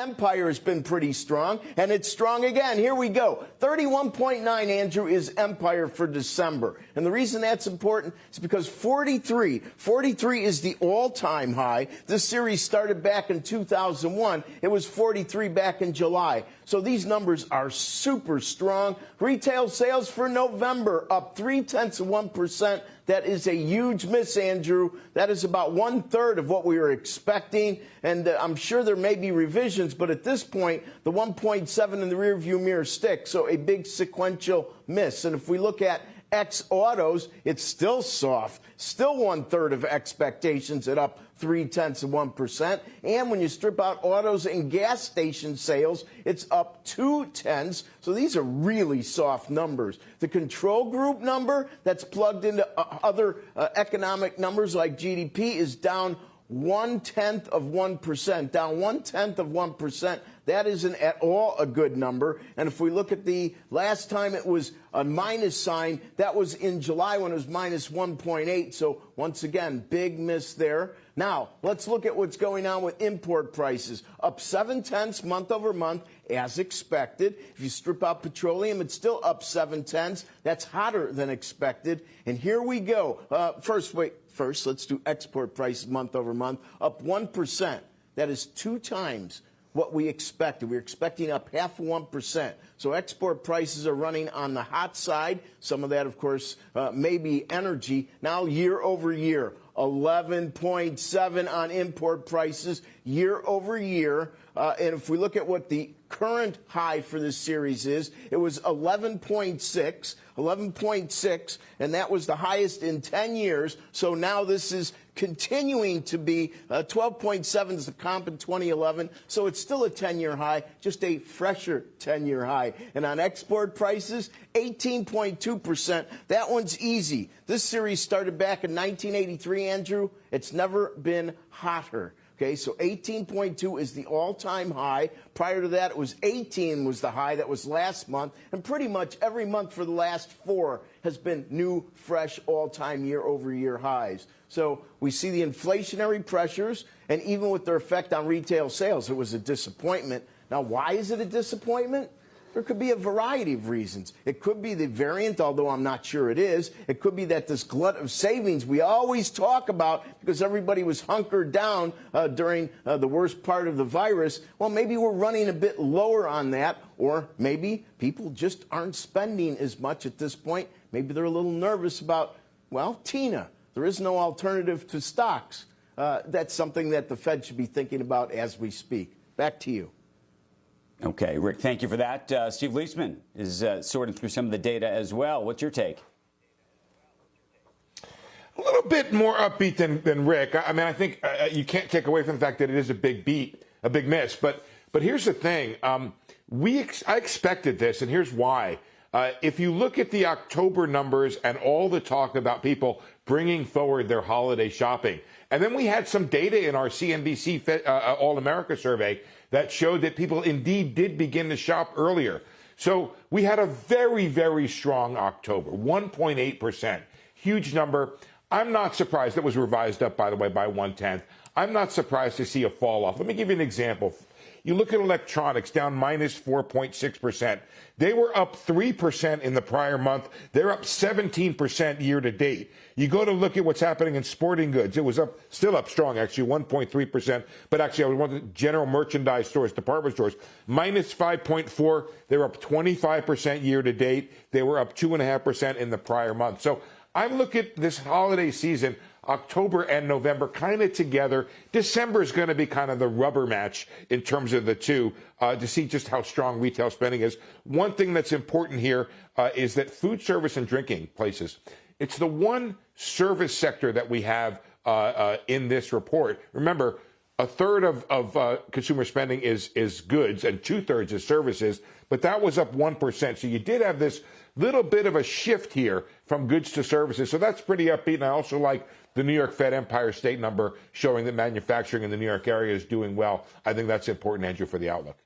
Empire has been pretty strong, and it's strong again. Here we go. 31.9, Andrew, is Empire for December. And the reason that's important is because 43 is the all-time high. This series started back in 2001. It was 43 back in July. So these numbers are super strong. Retail sales for November up 0.3%. That is a huge miss, Andrew. That is about 1/3 of what we were expecting. And I'm sure there may be revisions, but at this point, the 1.7 in the rearview mirror sticks. So a big sequential miss. And if we look at X autos, it's still soft, still 1/3 of expectations at up 0.3%. And when you strip out autos and gas station sales, it's up 0.2. So these are really soft numbers. The control group number that's plugged into other economic numbers like GDP is down 0.1%, down 0.1%. That isn't at all a good number. And if we look at the last time it was a minus sign, that was in July when it was minus 1.8. So once again, big miss there. Now, let's look at what's going on with import prices. Up 0.7 month over month, as expected. If you strip out petroleum, it's still up 0.7. That's hotter than expected. And here we go. First, let's do export prices month over month, up 1%. That is 2 times what we expected. We were expecting up 0.5%. So export prices are running on the hot side. Some of that, of course, may be energy. Now, year over year, 11.7 on import prices year over year. And if we look at what the current high for this series is, it was 11.6, and that was the highest in 10 years. So now this is continuing to be 12.7 is the comp in 2011. So it's still a 10-year high, just a fresher 10-year high. And on export prices, 18.2%. That one's easy. This series started back in 1983, Andrew. It's never been hotter. Okay, so 18.2 is the all-time high. Prior to that, it was 18 was the high. That was last month. And pretty much every month for the last 4 has been new, fresh, all-time year-over-year highs. So we see the inflationary pressures, and even with their effect on retail sales, it was a disappointment. Now, why is it a disappointment? There could be a variety of reasons. It could be the variant, although I'm not sure it is. It could be that this glut of savings we always talk about because everybody was hunkered down during the worst part of the virus. Well, maybe we're running a bit lower on that, or maybe people just aren't spending as much at this point. Maybe they're a little nervous about, well, Tina. There is no alternative to stocks. That's something that the Fed should be thinking about as we speak. Back to you. Okay, Rick, thank you for that. Steve Leisman is sorting through some of the data as well. What's your take? A little bit more upbeat than Rick. I mean, I think you can't take away from the fact that it is a big beat, a big miss. But here's the thing. I expected this, and here's why. If you look at the October numbers and all the talk about people bringing forward their holiday shopping, and then we had some data in our CNBC All-America survey that showed that people indeed did begin to shop earlier. So we had a very, very strong October, 1.8%. Huge number. I'm not surprised. It was revised up, by the way, by 0.1. I'm not surprised to see a fall off. Let me give you an example. You look at electronics, down minus 4.6%. They were up 3% in the prior month. They're up 17% year to date. You go to look at what's happening in sporting goods. It was up, still up strong, actually, 1.3%. But actually, I was one of the general merchandise stores, department stores, minus 5.4. They're up 25% year to date. They were up 2.5% in the prior month. So I'm looking at this holiday season, October and November, kind of together. December is going to be kind of the rubber match in terms of the two to see just how strong retail spending is. One thing that's important here is that food service and drinking places, it's the one service sector that we have in this report. Remember, 1/3 of consumer spending is goods and 2/3 is services, but that was up 1%. So you did have this little bit of a shift here from goods to services. So that's pretty upbeat. And I also like the New York Fed Empire State number showing that manufacturing in the New York area is doing well. I think that's important, Andrew, for the outlook.